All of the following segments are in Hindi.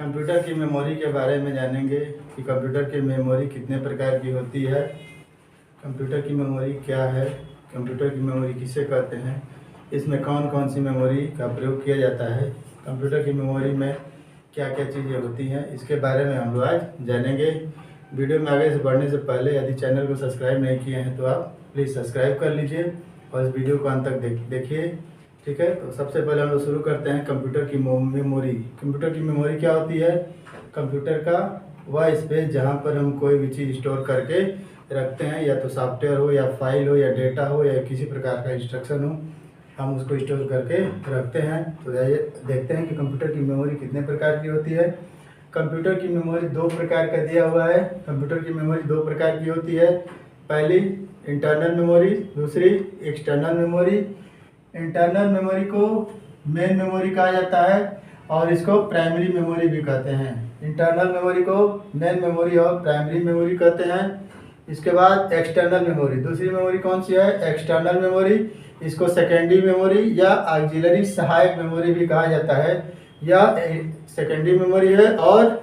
कंप्यूटर की मेमोरी के बारे में जानेंगे कि कंप्यूटर की मेमोरी कितने प्रकार की होती है, कंप्यूटर की मेमोरी क्या है, कंप्यूटर की मेमोरी किसे कहते हैं, इसमें कौन कौन सी मेमोरी का प्रयोग किया जाता है, कंप्यूटर की मेमोरी में क्या क्या चीज़ें होती हैं, इसके बारे में हम लोग आज जानेंगे। वीडियो में आगे से बढ़ने से पहले यदि चैनल को सब्सक्राइब नहीं किए हैं तो आप प्लीज़ सब्सक्राइब कर लीजिए और इस वीडियो को अंत तक देखिए। ठीक है, तो सबसे पहले हम लोग शुरू करते हैं कंप्यूटर की मेमोरी। कंप्यूटर की मेमोरी क्या होती है? कंप्यूटर का वह स्पेस जहाँ पर हम कोई भी चीज़ स्टोर करके रखते हैं, या तो सॉफ्टवेयर हो या फाइल हो या डेटा हो या किसी प्रकार का इंस्ट्रक्शन हो, हम उसको स्टोर करके रखते हैं। तो देखते हैं कि कंप्यूटर की मेमोरी कितने प्रकार की होती है। कंप्यूटर की मेमोरी दो प्रकार का दिया हुआ है। कंप्यूटर की मेमोरी दो प्रकार की होती है। पहली इंटरनल मेमोरी, दूसरी एक्सटर्नल मेमोरी। इंटरनल मेमोरी को मेन मेमोरी कहा जाता है और इसको प्राइमरी मेमोरी भी कहते हैं। इंटरनल मेमोरी को मेन मेमोरी और प्राइमरी मेमोरी कहते हैं। इसके बाद एक्सटर्नल मेमोरी, दूसरी मेमोरी कौन सी है? External memory. इसको सेकेंडरी मेमोरी या ऑक्सिलरी सहायक मेमोरी भी कहा जाता है। या सेकेंडरी मेमोरी है और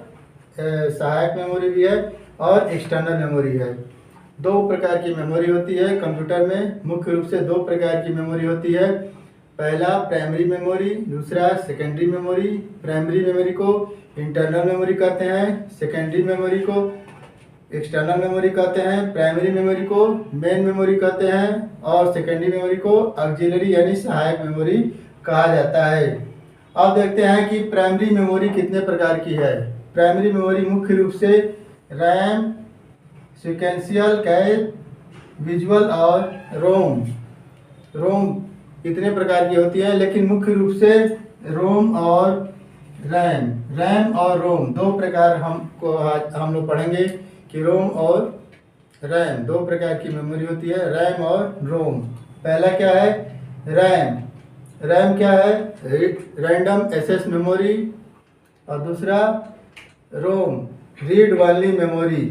सहायक मेमोरी भी है और एक्सटर्नल मेमोरी है। दो प्रकार की मेमोरी होती है कंप्यूटर में। मुख्य रूप से दो प्रकार की मेमोरी होती है। पहला प्राइमरी मेमोरी, दूसरा सेकेंडरी मेमोरी। प्राइमरी मेमोरी को इंटरनल मेमोरी कहते हैं, सेकेंडरी मेमोरी को एक्सटर्नल मेमोरी कहते हैं, प्राइमरी मेमोरी को मेन मेमोरी कहते हैं और सेकेंडरी मेमोरी को ऑक्सिलरी यानी सहायक मेमोरी कहा जाता है। अब देखते हैं कि प्राइमरी मेमोरी कितने प्रकार की है। प्राइमरी मेमोरी मुख्य रूप से रैम, सीक्वेंशियल कैश, विजुअल और रोम कितने प्रकार की होती है, लेकिन मुख्य रूप से रोम और रैम और रोम दो प्रकार हम लोग पढ़ेंगे कि रोम और रैम दो प्रकार की मेमोरी होती है, रैम और रोम। पहला क्या है? रैम क्या है? Random access memory. और दूसरा रोम, रीड ओनली मेमोरी।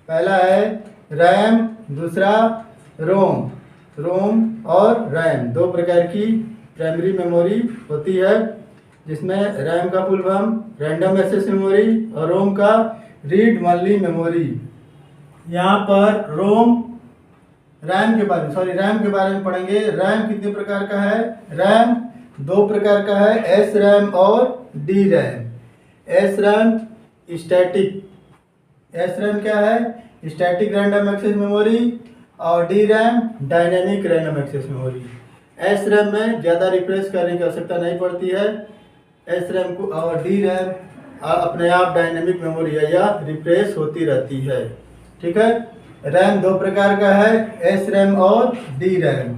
पहला है रैम, दूसरा रोम और रैम दो प्रकार की प्राइमरी मेमोरी होती है, जिसमें रैम का full form random access memory और रोम का रीड ओनली मेमोरी। यहाँ पर रैम के बारे में पढ़ेंगे। रैम कितने प्रकार का है? रैम दो प्रकार का है, एस रैम और D RAM. S RAM static, S RAM क्या है? स्टैटिक रैंडम एक्सेस मेमोरी और D RAM dynamic random access memory. S RAM में ज़्यादा रिफ्रेश करने की आवश्यकता नहीं पड़ती है। एस रैम को और डी रैम अपने आप डायनेमिक मेमोरी है या रिफ्रेश होती रहती है। ठीक है, रैम दो प्रकार का है, एस रैम और D RAM.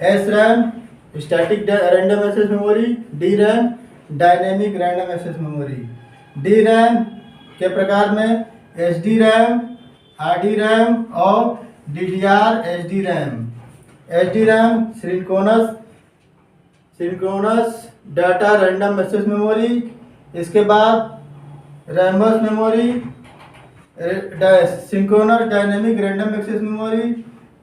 S RAM static random access memory, D RAM dynamic random access memory. D RAM के प्रकार में H D RAM, R D RAM और D D R H D RAM. H D RAM synchronous data random access memory. इसके बाद Rambus memory, synchronous dynamic random access memory,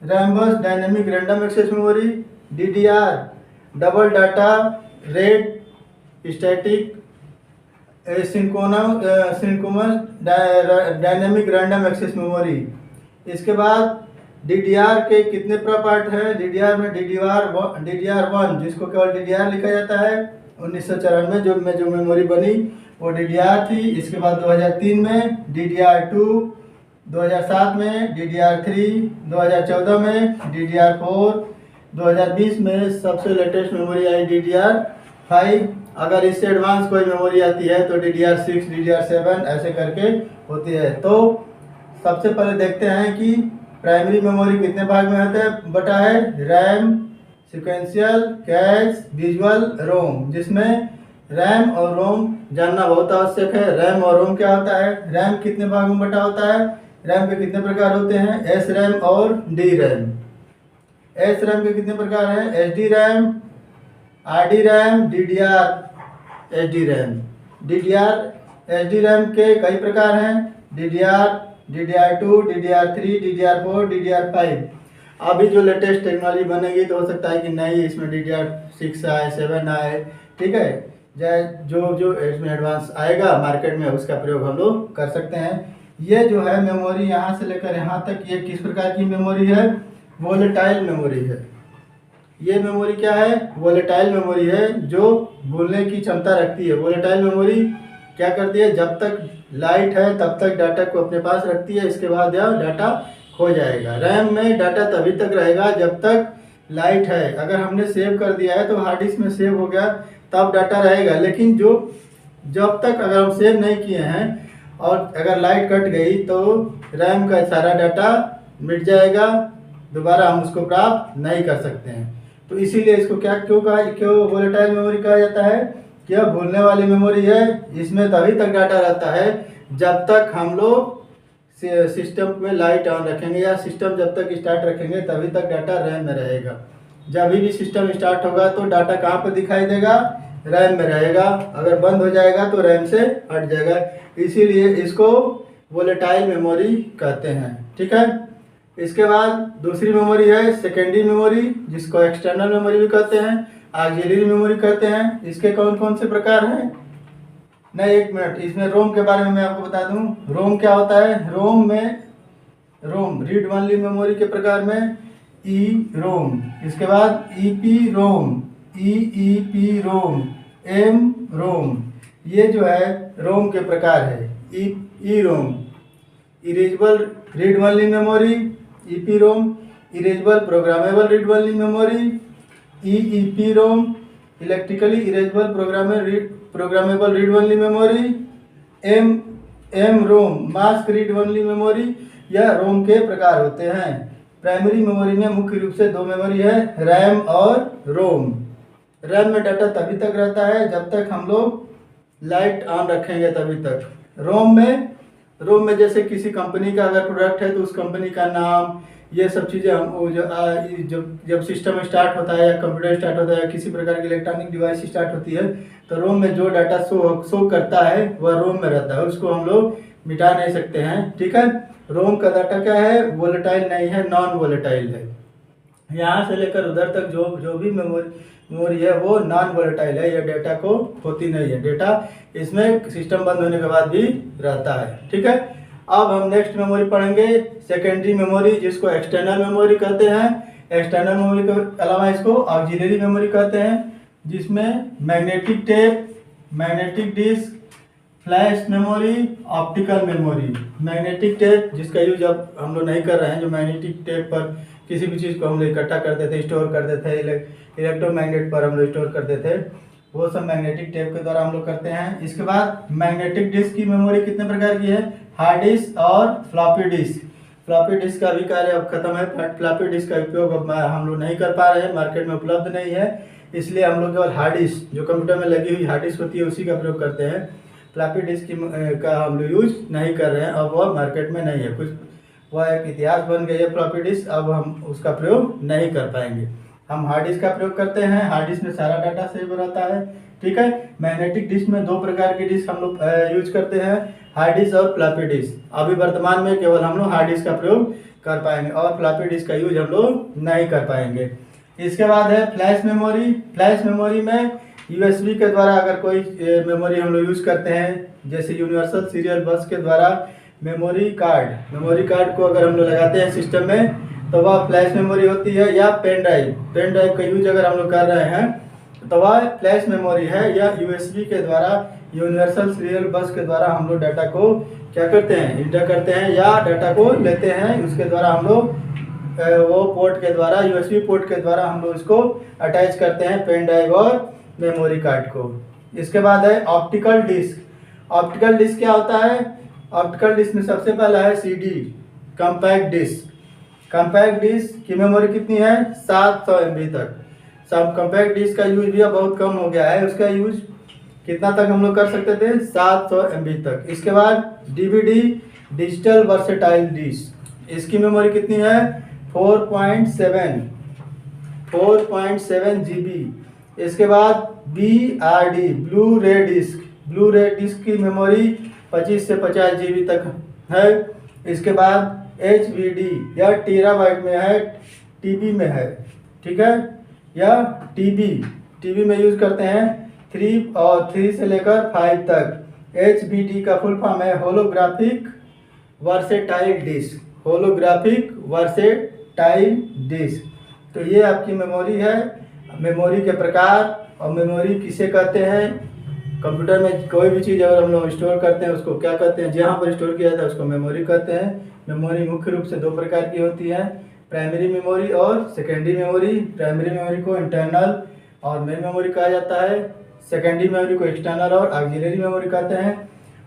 Rambus dynamic random access memory. D D R double data rate static synchronous dynamic random access memory. इसके बाद DDR के कितने पार्ट है? DDR में DDR1 जिसको केवल DDR लिखा जाता है। 1994 में जो मेमोरी बनी वो DDR थी। इसके बाद 2003 में DDR2, 2007 में DDR3, 2014 में DDR4, 2020 में सबसे लेटेस्ट मेमोरी आई DDR5। अगर इससे एडवांस कोई मेमोरी आती है तो DDR6, DDR7 ऐसे करके होती है। तो सबसे पहले देखते हैं कि प्राइमरी मेमोरी कितने भाग में बटा है। रैम, सीक्वेंशियल, कैश, विजुअल, रोम, जिसमें रैम और रोम जानना बहुत आवश्यक है। रैम और रोम क्या होता है? रैम कितने भाग में बटा होता है? रैम के कितने प्रकार होते हैं? एस रैम और डी रैम। एस रैम के कितने प्रकार हैं? H D RAM, R D RAM, D D R H D RAM. DDR H D RAM के कई प्रकार हैं, DDR, DDR2, DDR3, DDR4, DDR5। अभी जो लेटेस्ट टेक्नोलॉजी बनेगी तो हो सकता है कि नहीं इसमें DDR6 आए, 7 आए। ठीक है, चाहे जो जो इसमें एडवांस आएगा मार्केट में उसका प्रयोग हम लोग कर सकते हैं। ये जो है मेमोरी यहाँ से लेकर यहाँ तक, ये किस प्रकार की मेमोरी है? वोलेटाइल मेमोरी है। ये मेमोरी क्या है? वोलेटाइल मेमोरी है, जो भूलने की क्षमता रखती है। वोलेटाइल मेमोरी क्या करती है? जब तक लाइट है तब तक डाटा को अपने पास रखती है, इसके बाद यह डाटा खो जाएगा। रैम में डाटा तभी तक रहेगा जब तक लाइट है। अगर हमने सेव कर दिया है तो हार्ड डिस्क में सेव हो गया तब डाटा रहेगा, लेकिन जो जब तक अगर हम सेव नहीं किए हैं और अगर लाइट कट गई तो रैम का सारा डाटा मिट जाएगा, दोबारा हम उसको प्राप्त नहीं कर सकते हैं। तो इसीलिए इसको क्यों वोलेटाइल मेमोरी कहा जाता है? क्या भूलने वाली मेमोरी है। इसमें तभी तक डाटा रहता है जब तक हम लोग सिस्टम में लाइट ऑन रखेंगे या सिस्टम जब तक स्टार्ट रखेंगे तभी तक डाटा रैम में रहेगा। जब भी सिस्टम स्टार्ट होगा तो डाटा कहाँ पर दिखाई देगा? रैम में रहेगा। अगर बंद हो जाएगा तो रैम से हट जाएगा, इसीलिए इसको वोलेटाइल मेमोरी कहते हैं। ठीक है। इसके बाद दूसरी मेमोरी है सेकेंडरी मेमोरी, जिसको एक्सटर्नल मेमोरी भी कहते हैं, ऑक्सिलरी मेमोरी कहते हैं। इसके कौन कौन से प्रकार हैं? नहीं, एक मिनट, इसमें रोम के बारे में मैं आपको बता दूं। रोम क्या होता है? रोम रीड ओनली मेमोरी के प्रकार में ई रोम, इसके बाद EP ROM, EEP ROM, M ROM, ये जो है रोम के प्रकार है। E ROM erasable read only memory, EP ROM erasable programmable read only memory, EEP ROM electrically erasable programmable read only memory, M ROM mask read only memory. यह रोम के प्रकार होते हैं। प्राइमरी मेमोरी में मुख्य रूप से दो मेमोरी है, रैम और रोम। रैम में डाटा तभी तक रहता है जब तक हम लोग लाइट ऑन रखेंगे तभी तक। रोम में जैसे किसी कंपनी का अगर प्रोडक्ट है तो उस कंपनी का नाम, ये सब चीज़ें हम जब सिस्टम स्टार्ट होता है या कंप्यूटर स्टार्ट होता है या किसी प्रकार की इलेक्ट्रॉनिक डिवाइस स्टार्ट होती है तो रोम में जो डाटा शो करता है वह रोम में रहता है, उसको हम लोग मिटा नहीं सकते हैं। ठीक है। रोम का डाटा क्या है? वोलेटाइल नहीं है, नॉन वोलेटाइल है। यहाँ से लेकर उधर तक जो भी मेमोरी है वो नॉन वोलेटाइल है, यह डेटा को खोती नहीं है। डेटा इसमें सिस्टम बंद होने के बाद भी रहता है। ठीक है। अब हम नेक्स्ट मेमोरी पढ़ेंगे सेकेंडरी मेमोरी, जिसको एक्सटर्नल मेमोरी कहते हैं। एक्सटर्नल मेमोरी के अलावा इसको ऑक्सिलरी मेमोरी कहते हैं, जिसमें magnetic tape, magnetic disc, flash memory, optical memory. Magnetic tape जिसका यूज अब हम लोग नहीं कर रहे हैं, जो मैग्नेटिक टेप पर किसी भी चीज़ को हम लोग इकट्ठा करते थे, स्टोर करते थे, इलेक्ट्रोमैग्नेट पर हम लोग स्टोर करते थे, वो सब मैग्नेटिक टेप के द्वारा हम लोग करते हैं। इसके बाद मैग्नेटिक डिस्क की मेमोरी कितने प्रकार की है? हार्ड डिस्क और फ्लॉपी डिस्क। फ्लॉपी डिस्क का भी कार्य अब खत्म है। फ्लॉपी डिस्क का उपयोग अब हम लोग नहीं कर पा रहे हैं, मार्केट में उपलब्ध नहीं है, इसलिए हम लोग केवल हार्ड डिस्क जो कंप्यूटर में लगी हुई हार्ड डिस्क होती है उसी का प्रयोग करते हैं। फ्लॉपी डिस्क का हम लोग यूज नहीं कर रहे हैं, अब वह मार्केट में नहीं है। कुछ वह एक इतिहास बन गई है फ्लॉपी डिस्क, अब हम उसका प्रयोग नहीं कर पाएंगे। हम हार्ड डिस्क का प्रयोग करते हैं। हार्ड डिस्क में सारा डाटा सेव रहता है। ठीक है। मैग्नेटिक डिस्क में दो प्रकार की डिस्क हम लोग यूज करते हैं, हार्ड डिस्क और फ्लॉपी डिस्क। अभी वर्तमान में केवल हम लोग हार्ड डिस्क का प्रयोग कर पाएंगे और फ्लॉपी डिस्क का यूज हम लोग नहीं कर पाएंगे। इसके बाद है फ्लैश मेमोरी। फ्लैश मेमोरी में यूएसबी के द्वारा अगर कोई मेमोरी हम लोग यूज करते हैं, जैसे यूनिवर्सल सीरियल बस के द्वारा मेमोरी कार्ड को अगर हम लोग लगाते हैं सिस्टम में तो वह फ्लैश मेमोरी होती है। या पेन ड्राइव का यूज अगर हम लोग कर रहे हैं तो वह फ्लैश मेमोरी है। या यूएसबी के द्वारा, यूनिवर्सल सीरियल बस के द्वारा हम लोग डाटा को क्या करते हैं? इंटर करते हैं या डाटा को लेते हैं। उसके द्वारा हम लोग वो पोर्ट के द्वारा, यूएसबी पोर्ट के द्वारा हम लोग इसको अटैच करते हैं पेन ड्राइव और मेमोरी कार्ड को। इसके बाद है ऑप्टिकल डिस्क। ऑप्टिकल डिस्क क्या होता है? ऑप्टिकल डिस्क में सबसे पहला है CD, compact disc. Compact disc की मेमोरी कितनी है? 700 MB तक। सब कॉम्पैक्ट डिस्क का यूज भी अब बहुत कम हो गया है, उसका यूज कितना तक हम लोग कर सकते थे? 700 MB तक। इसके बाद डीवीडी, डिजिटल वर्सेटाइल डिस्क, इसकी मेमोरी कितनी है? 4.7 GB। इसके बाद BRD, ब्लू रे डिस्क की मेमोरी 25 से 50 GB तक है। इसके बाद HVD या टेराबाइट में है, टीबी में है। ठीक है। या टीबी में यूज करते हैं 3 से लेकर 5 तक। HBD का फुल फॉर्म है holographic versatile disc, holographic versatile disc. तो ये आपकी मेमोरी है। मेमोरी के प्रकार और मेमोरी किसे कहते हैं, कंप्यूटर में कोई भी चीज़ अगर हम लोग स्टोर करते हैं उसको क्या कहते हैं, जहाँ पर स्टोर किया जाता है उसको मेमोरी कहते हैं। मेमोरी मुख्य रूप से 2 प्रकार की होती है, प्राइमरी मेमोरी और सेकेंडरी मेमोरी। प्राइमरी मेमोरी को इंटरनल और मेन मेमोरी कहा जाता है, सेकेंडरी मेमोरी को एक्सटर्नल और ऑक्सिलरी मेमोरी कहते हैं।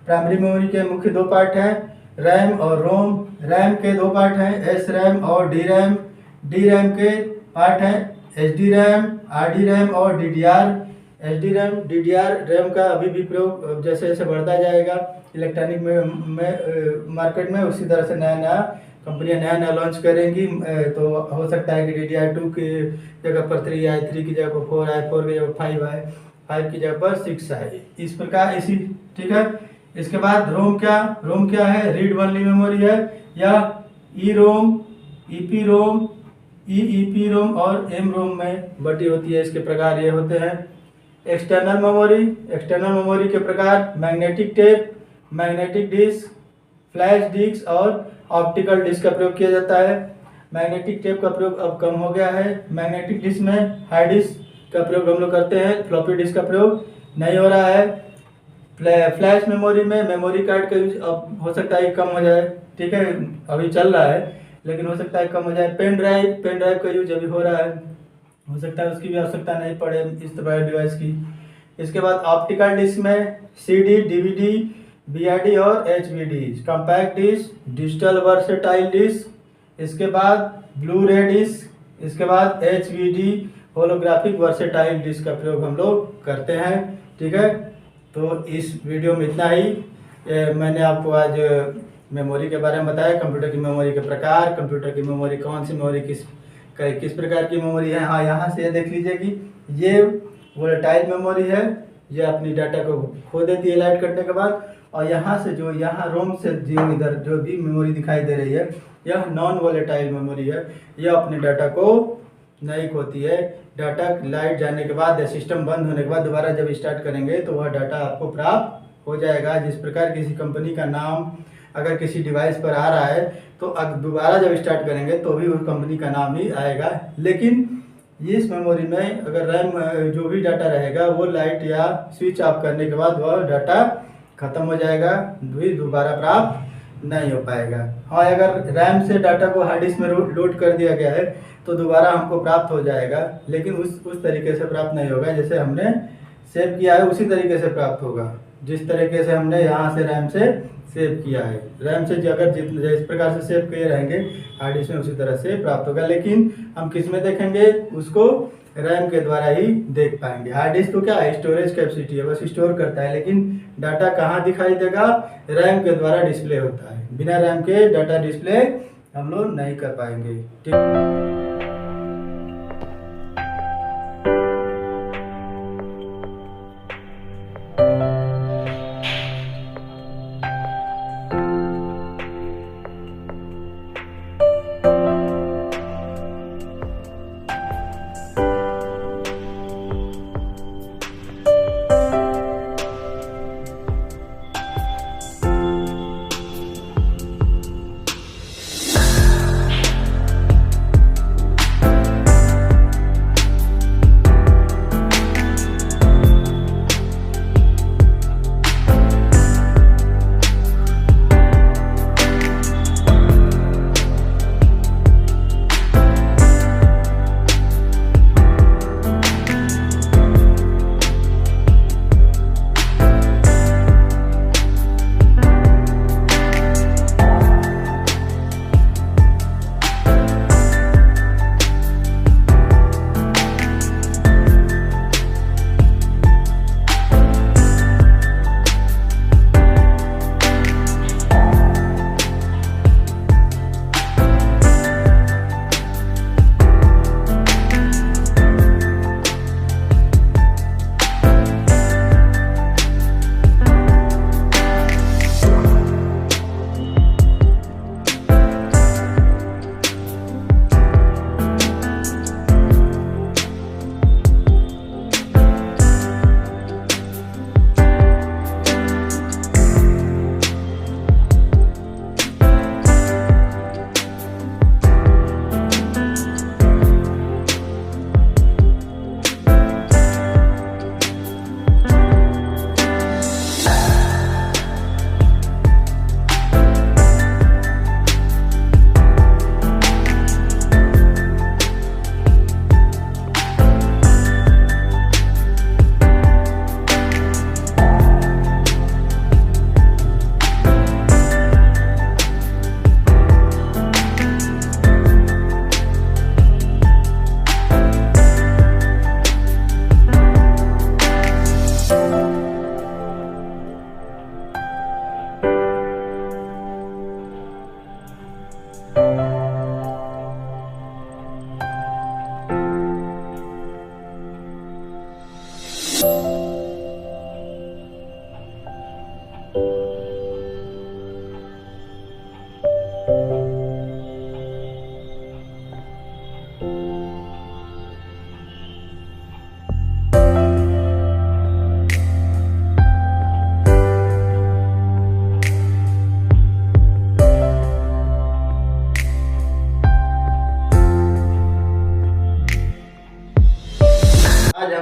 प्राइमरी मेमोरी के मुख्य 2 पार्ट हैं, रैम और रोम। रैम के 2 पार्ट हैं, एस रैम और डी रैम। डी रैम के पार्ट हैं HD रैम, RD रैम और DDR। HD RAM DDR RAM का अभी भी प्रयोग जैसे जैसे बढ़ता जाएगा इलेक्ट्रॉनिक में मार्केट में, उसी तरह से नया नया कंपनियां नया नया लॉन्च करेंगी। तो हो सकता है कि DDR2 की जगह पर 3 आए, 3 की जगह पर 4 आए, 4 की जगह 5 आए, 5 की जगह पर 6 आए, इस प्रकार इसी। ठीक है, इसके बाद रोम क्या है, रीड ओनली मेमोरी है या ई रोम, EP रोम, EEP रोम और M रोम में बटी होती है। इसके प्रकार ये होते हैं। एक्सटर्नल मेमोरी के प्रकार magnetic tape, magnetic disc, flash disc और ऑप्टिकल डिस्क का प्रयोग किया जाता है। मैग्नेटिक टेप का प्रयोग अब कम हो गया है। मैग्नेटिक डिस्क में हार्ड डिस्क का प्रयोग हम लोग करते हैं, फ्लॉपी डिस्क का प्रयोग नहीं हो रहा है। फ्लैश मेमोरी में मेमोरी कार्ड का यूज अब हो सकता है कम हो जाए। ठीक है, अभी चल रहा है लेकिन हो सकता है कम हो जाए। पेन ड्राइव का यूज अभी हो रहा है, हो सकता है उसकी भी आवश्यकता नहीं पड़े इस तरह डिवाइस की। इसके बाद ऑप्टिकल डिस्क में CD, DVD, BRD और HBD, compact disc, digital versatile disc, इसके बाद ब्लू रे डिस्क, इसके बाद HBD होलोग्राफिक वर्सेटाइल डिस्क का प्रयोग हम लोग करते हैं। ठीक है, तो इस वीडियो में इतना ही। मैंने आपको आज मेमोरी के बारे में बताया, कंप्यूटर की मेमोरी के प्रकार, कंप्यूटर की मेमोरी कौन सी मेमोरी किस प्रकार की मेमोरी है। हाँ, यहाँ से देख लीजिए कि ये वोलेटाइल मेमोरी है, ये अपनी डाटा को खो देती है लाइट कटने के बाद। और यहाँ से जो यहाँ रोम से जो इधर जो भी मेमोरी दिखाई दे रही है यह नॉन वोलेटाइल मेमोरी है, यह अपने डाटा को नहीं खोती है। डाटा लाइट जाने के बाद या सिस्टम बंद होने के बाद दोबारा जब स्टार्ट करेंगे तो वह डाटा आपको प्राप्त हो जाएगा। जिस प्रकार किसी कंपनी का नाम अगर किसी डिवाइस पर आ रहा है तो दोबारा जब स्टार्ट करेंगे तो भी उस कंपनी का नाम ही आएगा। लेकिन इस मेमोरी में अगर रैम जो भी डाटा रहेगा वो लाइट या स्विच ऑफ करने के बाद वह डाटा खत्म हो जाएगा, भी दोबारा प्राप्त नहीं हो पाएगा। हाँ, अगर रैम से डाटा को हार्ड डिस्क में लोड कर दिया गया है तो दोबारा हमको प्राप्त हो जाएगा, लेकिन उस तरीके से प्राप्त नहीं होगा जैसे हमने सेव किया है उसी तरीके से प्राप्त होगा, जिस तरीके से हमने यहाँ से रैम से सेव किया है। रैम से अगर जिस प्रकार से सेव किए रहेंगे हार्ड डिस्क में उसी तरह से प्राप्त होगा। लेकिन हम किस में देखेंगे, उसको रैम के द्वारा ही देख पाएंगे। हार्ड डिस्क तो क्या है, स्टोरेज कैपेसिटी है, बस स्टोर करता है, लेकिन डाटा कहाँ दिखाई देगा, रैम के द्वारा डिस्प्ले होता है। बिना रैम के डाटा डिस्प्ले हम लोग नहीं कर पाएंगे। ठीक।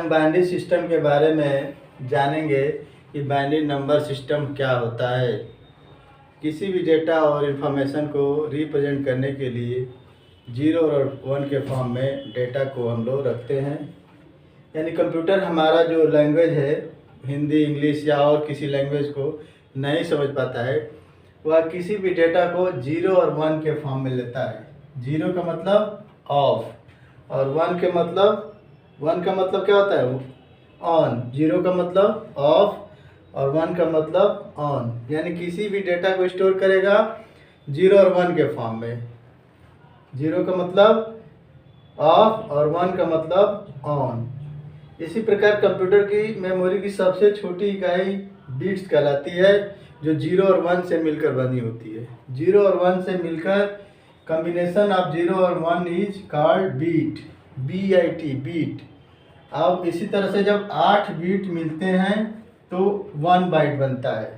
हम बाइनरी सिस्टम के बारे में जानेंगे कि बाइनरी नंबर सिस्टम क्या होता है। किसी भी डेटा और इन्फॉर्मेशन को रिप्रेजेंट करने के लिए 0 और 1 के फॉर्म में डेटा को हम लोग रखते हैं। यानी कंप्यूटर हमारा जो लैंग्वेज है, हिंदी, इंग्लिश या और किसी लैंग्वेज को नहीं समझ पाता है, वह किसी भी डेटा को 0 और 1 के फॉर्म में लेता है। 0 का मतलब ऑफ और 1 का मतलब क्या होता है, ऑन। 0 का मतलब ऑफ और 1 का मतलब ऑन। यानी किसी भी डेटा को स्टोर करेगा 0 और 1 के फॉर्म में। 0 का मतलब ऑफ और 1 का मतलब ऑन। इसी प्रकार कंप्यूटर की मेमोरी की सबसे छोटी इकाई बिट्स कहलाती है, जो 0 और 1 से मिलकर बनी होती है। 0 और 1 से मिलकर कॉम्बिनेशन ऑफ 0 और 1 is called bit, BIT, bit. अब इसी तरह से जब 8 बीट मिलते हैं तो 1 बाइट बनता है।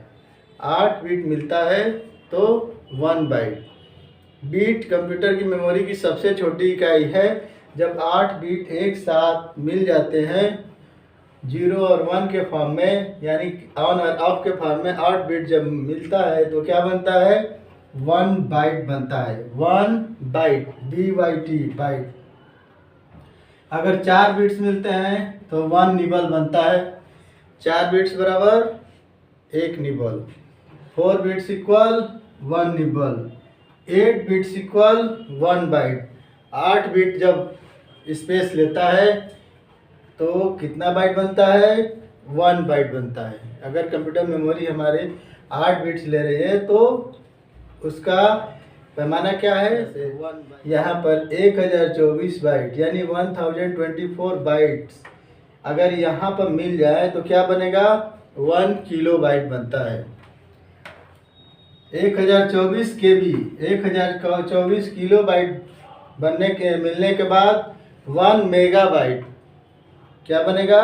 8 बीट मिलता है तो 1 बाइट। बीट कंप्यूटर की मेमोरी की सबसे छोटी इकाई है। जब 8 बीट एक साथ मिल जाते हैं 0 और 1 के फॉर्म में, यानी ऑन और ऑफ के फॉर्म में 8 बीट जब मिलता है तो क्या बनता है, 1 बाइट बनता है। 1 बाइट, BYT, बाइट। अगर 4 बिट्स मिलते हैं तो 1 निबल बनता है। 4 बिट्स बराबर 1 nibble. 4 bits equal 1 nibble. 8 bits equal 1 byte. 8 bit जब स्पेस लेता है तो कितना बाइट बनता है, 1 बाइट बनता है। अगर कंप्यूटर मेमोरी हमारे 8 बिट्स ले रही है तो उसका पैमाना क्या है, यहाँ पर 1024 बाइट यानी 1024 बाइट्स अगर यहाँ पर मिल जाए तो क्या बनेगा, 1 किलो बाइट बनता है। 1024 KB, 1024 किलो बाइट मिलने के बाद 1 मेगाबाइट क्या बनेगा,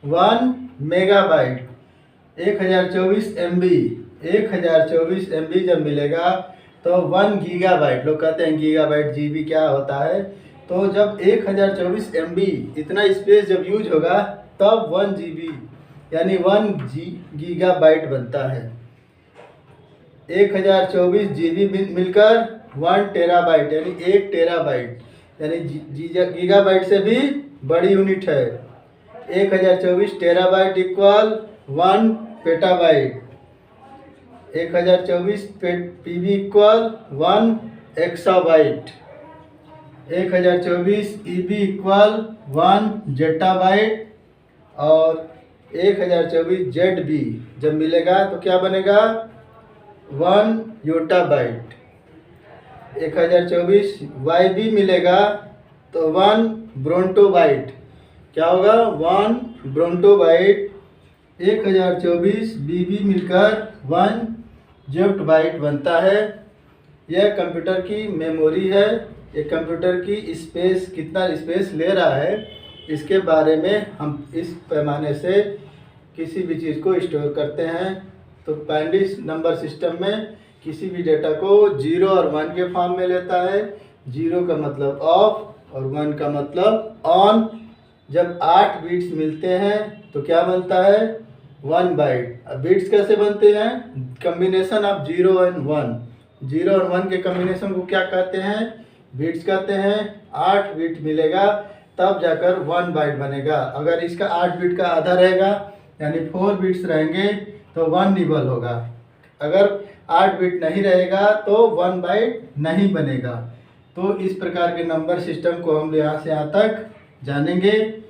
1 मेगाबाइट। 1024 MB, 1024 MB जब मिलेगा तो 1 गीगाबाइट। लोग कहते हैं गीगाबाइट GB क्या होता है, तो जब 1024 MB इतना स्पेस जब यूज होगा तब 1 GB यानी 1 गीगाबाइट बनता है। 1024 GB मिलकर 1 टेराबाइट यानी 1 टेराबाइट, यानी गीगाबाइट से भी बड़ी यूनिट है। 1024 terabyte equal 1 petabyte. 1024 PB equal 1 exabyte. 1024 EB equal 1 zettabyte और 1024 ZB जब मिलेगा तो क्या बनेगा, 1 योटाबाइट। 1024 YB मिलेगा तो 1 ब्रोंटोबाइट। क्या होगा, 1 ब्रोंटोबाइट। 1024 BB मिलकर 1 जेटाबाइट बनता है। यह कंप्यूटर की मेमोरी है। ये कंप्यूटर की स्पेस, कितना स्पेस ले रहा है, इसके बारे में हम इस पैमाने से किसी भी चीज़ को स्टोर करते हैं। तो बाइनरी नंबर सिस्टम में किसी भी डेटा को 0 और 1 के फॉर्म में लेता है। 0 का मतलब ऑफ और 1 का मतलब ऑन। जब 8 बिट्स मिलते हैं तो क्या बनता है, 1 बाइट। अब बिट्स कैसे बनते हैं, कम्बिनेशन ऑफ 0 एंड 1। 0 और 1 के कम्बिनेशन को क्या कहते हैं, बिट्स कहते हैं। 8 बिट मिलेगा तब जाकर 1 बाइट बनेगा। अगर इसका 8 बिट का आधा रहेगा यानी 4 बिट्स रहेंगे तो 1 निबल होगा। अगर 8 बिट नहीं रहेगा तो 1 बाइट नहीं बनेगा। तो इस प्रकार के नंबर सिस्टम को हम यहाँ से यहाँ तक जानेंगे।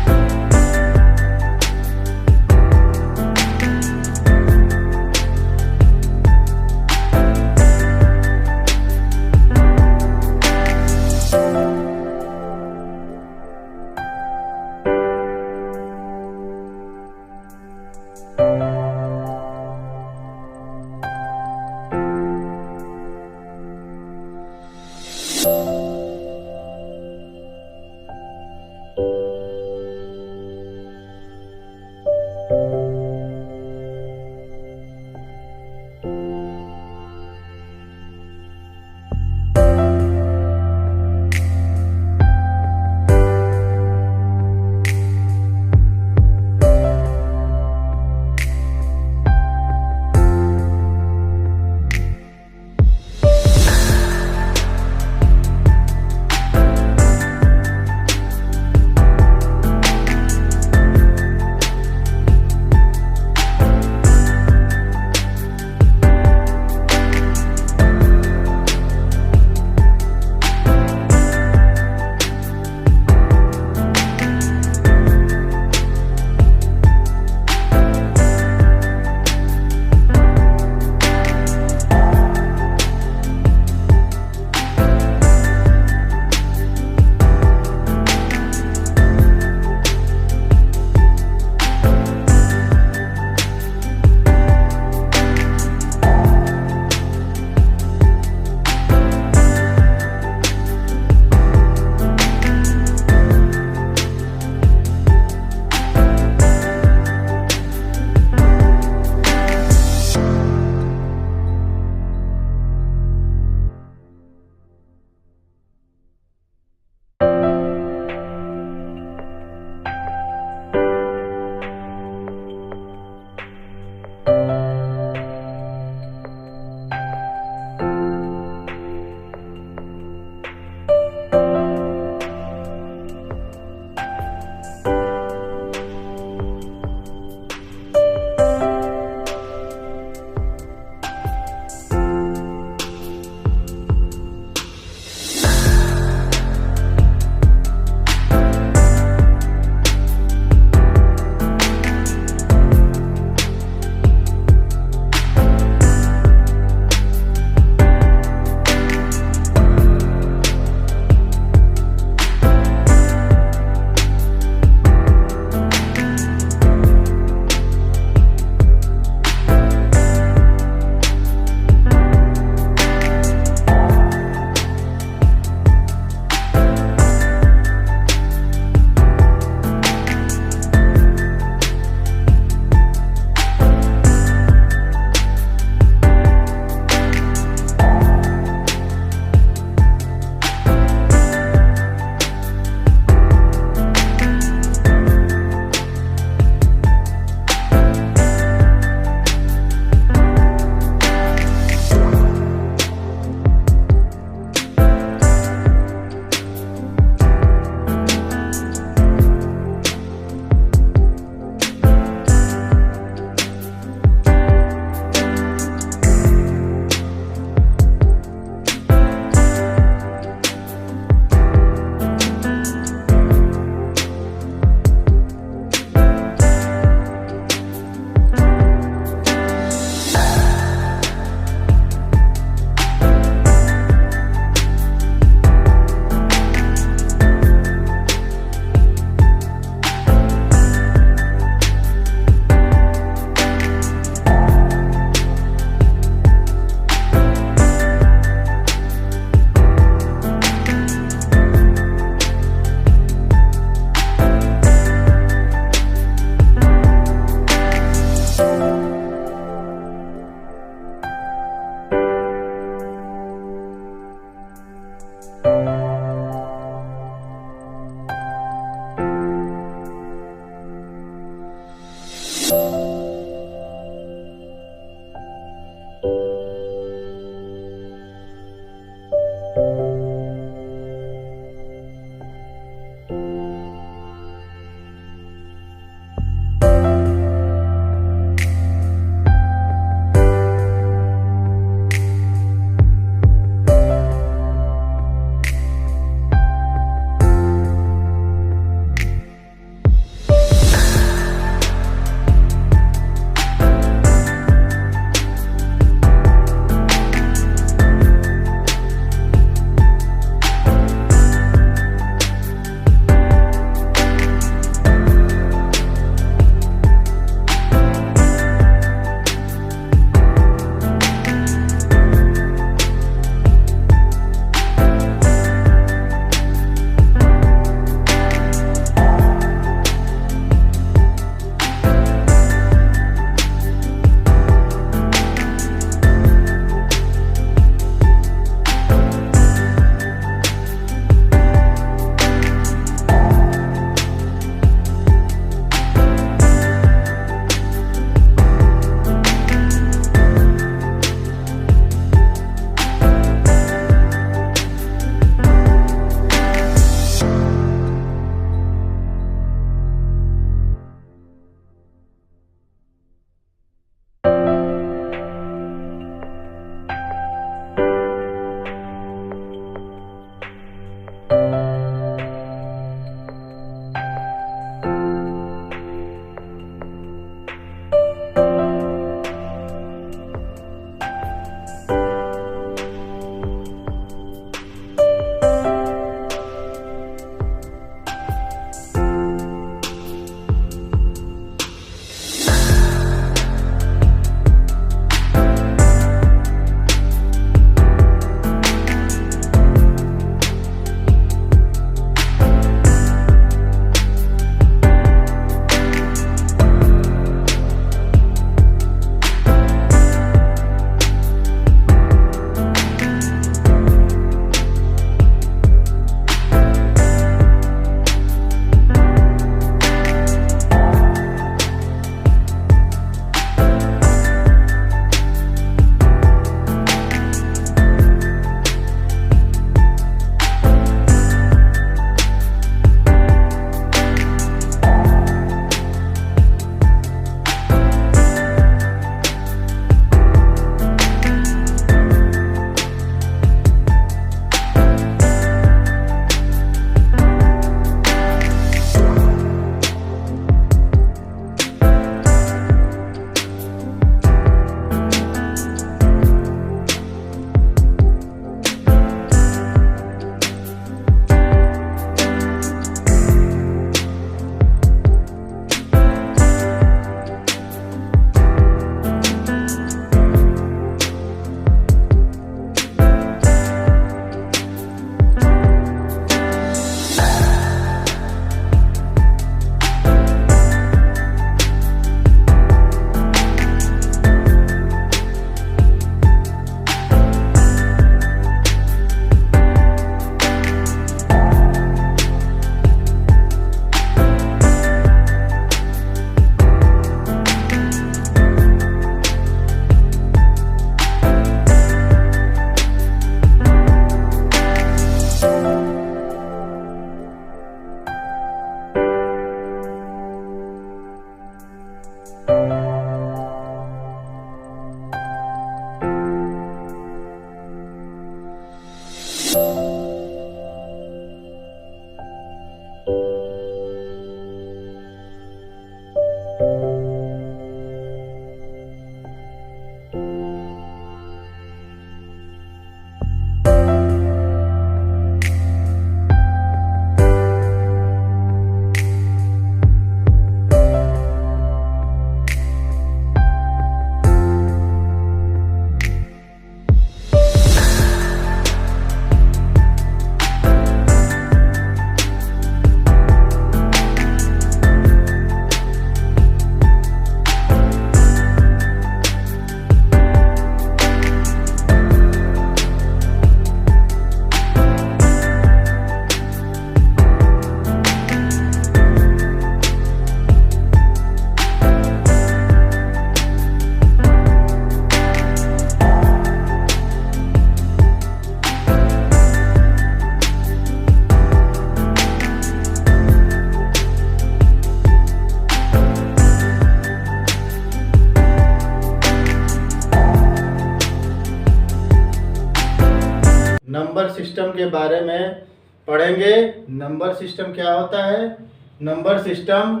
के बारे में पढ़ेंगे। नंबर सिस्टम क्या होता है? नंबर सिस्टम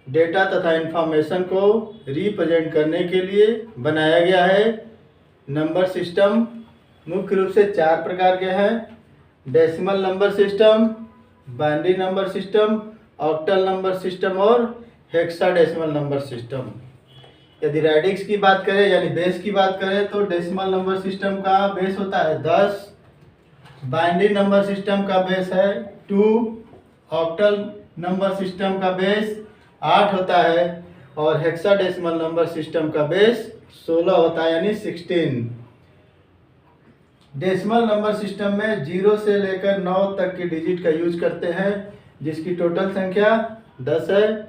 डेटा तथा इंफॉर्मेशन को रिप्रेजेंट करने के लिए बनाया गया है। नंबर सिस्टम मुख्य रूप से 4 प्रकार के हैं: decimal number system, binary number system, octal number system और हेक्साडेसिमल नंबर सिस्टम। यदि रेडिक्स की बात करें यानी बेस की बात करें तो डेसिमल नंबर सिस्टम का बेस होता है 10, बाइनरी नंबर सिस्टम का बेस है 2, ऑक्टल नंबर सिस्टम का बेस 8 होता है और हेक्साडेसिमल नंबर सिस्टम का बेस 16 होता है यानी 16। डेसिमल नंबर सिस्टम में 0 से लेकर 9 तक के डिजिट का यूज करते हैं जिसकी टोटल संख्या 10 है।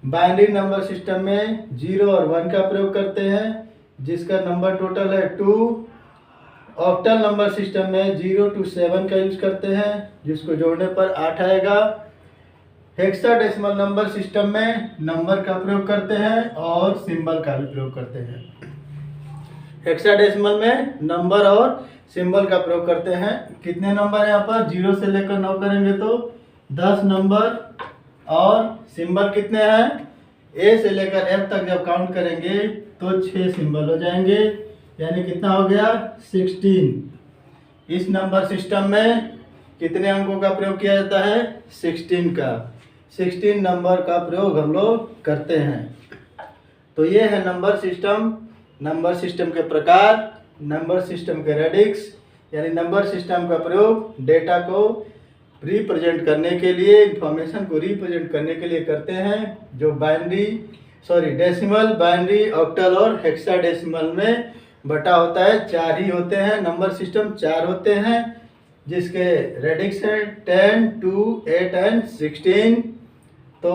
बाइनरी नंबर सिस्टम में 0 और 1 का प्रयोग करते हैं जिसका नंबर टोटल है 2। ऑक्टल नंबर सिस्टम में 0 to 7 का यूज करते हैं जिसको जोड़ने पर 8 आएगा। हेक्साडेसिमल नंबर सिस्टम में नंबर का प्रयोग करते हैं और सिंबल का भी प्रयोग करते हैं। हेक्साडेसिमल में नंबर और सिंबल का प्रयोग करते हैं। कितने नंबर है यहाँ पर? 0 से लेकर 9 करेंगे तो 10 नंबर और सिंबल कितने हैं? ए से लेकर एफ तक जब काउंट करेंगे तो 6 सिंबल हो जाएंगे यानी कितना हो गया? 16। इस नंबर सिस्टम में कितने अंकों का प्रयोग किया जाता है? 16 का। 16 नंबर का प्रयोग हम लोग करते हैं। तो ये है नंबर सिस्टम। नंबर सिस्टम के प्रकार, नंबर सिस्टम के रेडिक्स यानी नंबर सिस्टम का प्रयोग डेटा को रिप्रेजेंट करने के लिए, इंफॉर्मेशन को रिप्रेजेंट करने के लिए करते हैं जो डेसिमल, बाइनरी, ऑक्टल और हेक्साडेसिमल में बटा होता है। 4 ही होते हैं, नंबर सिस्टम 4 होते हैं जिसके रेडिक्स है 10, 2, 8 एंड 16। तो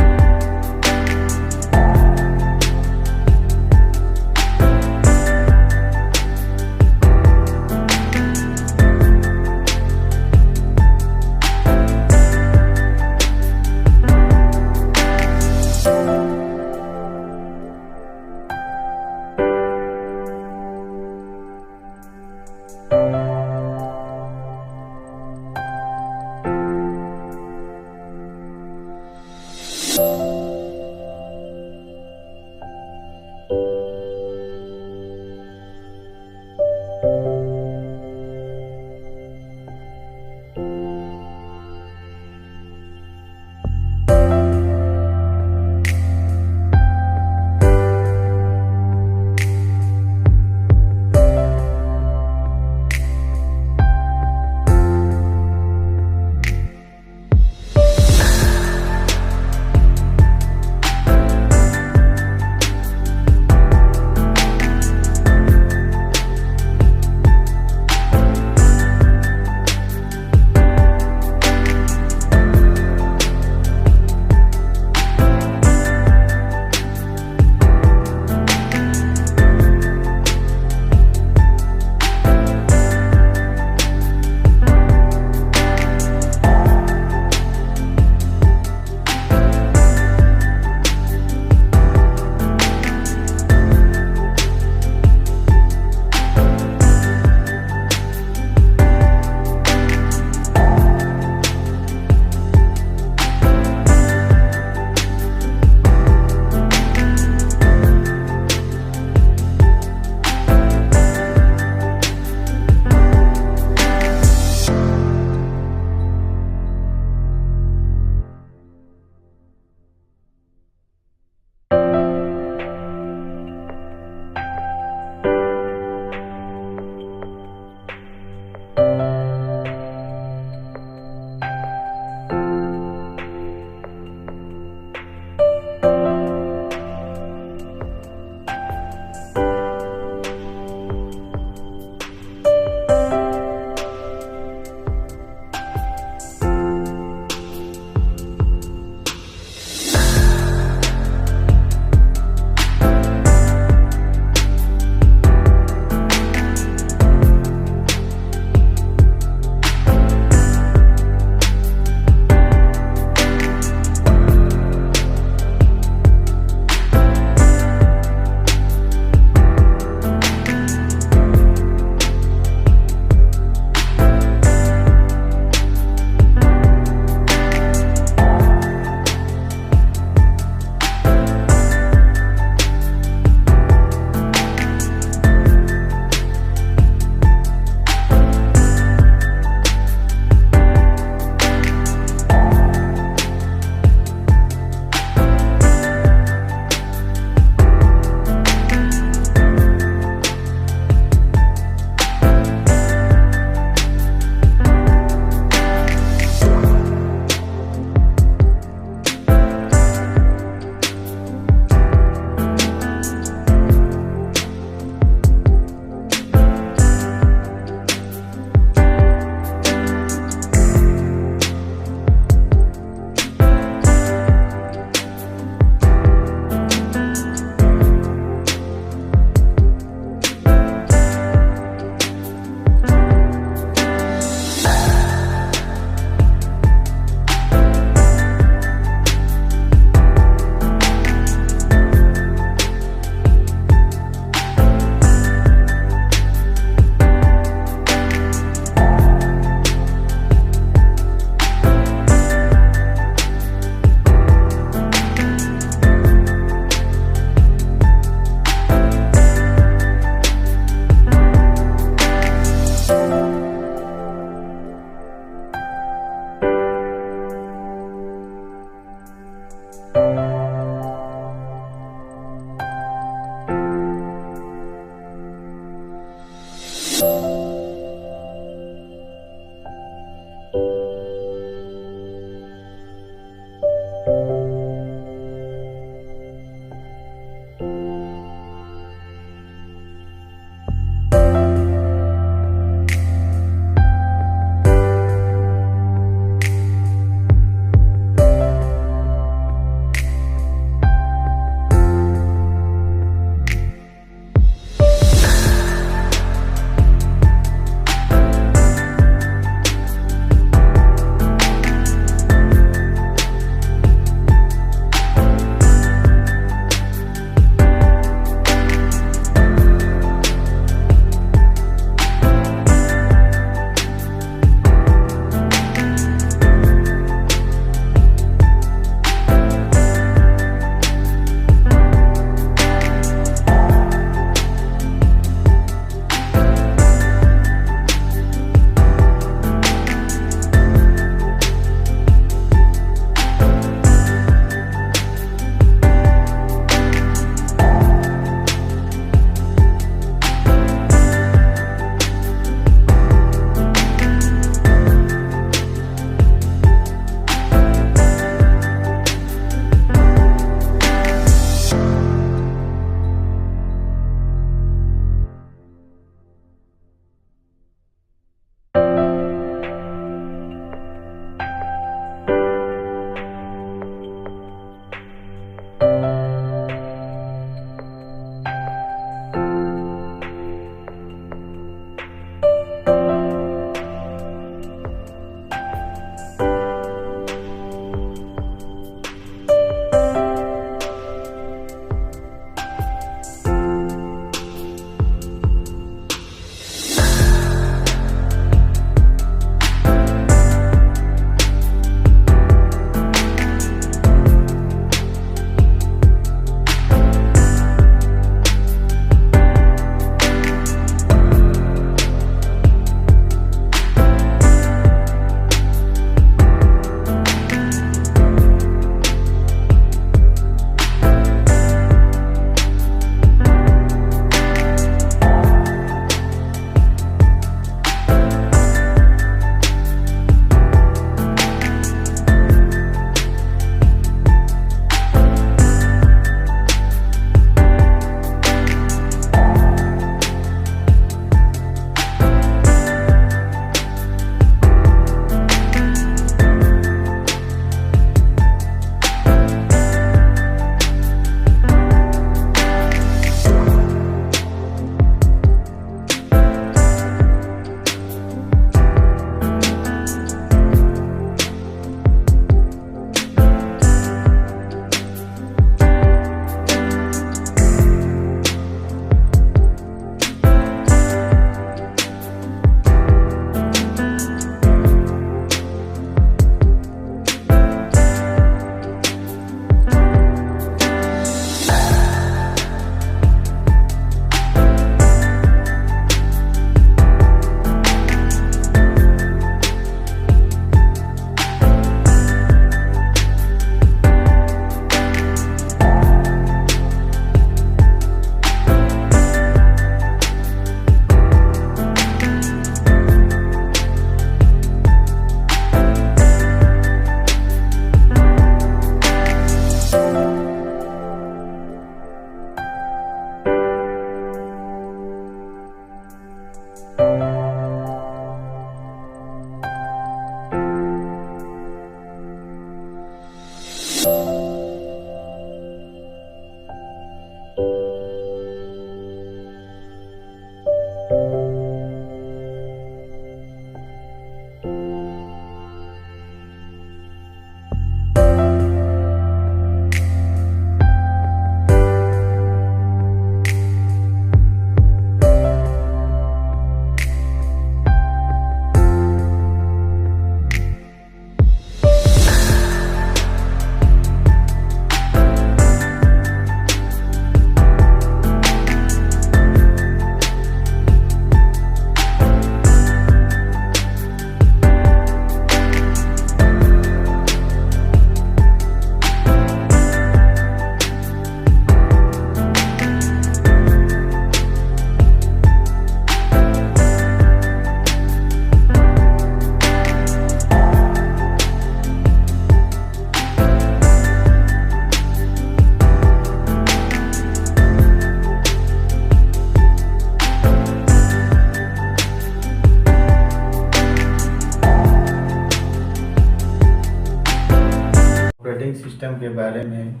सिस्टम के बारे में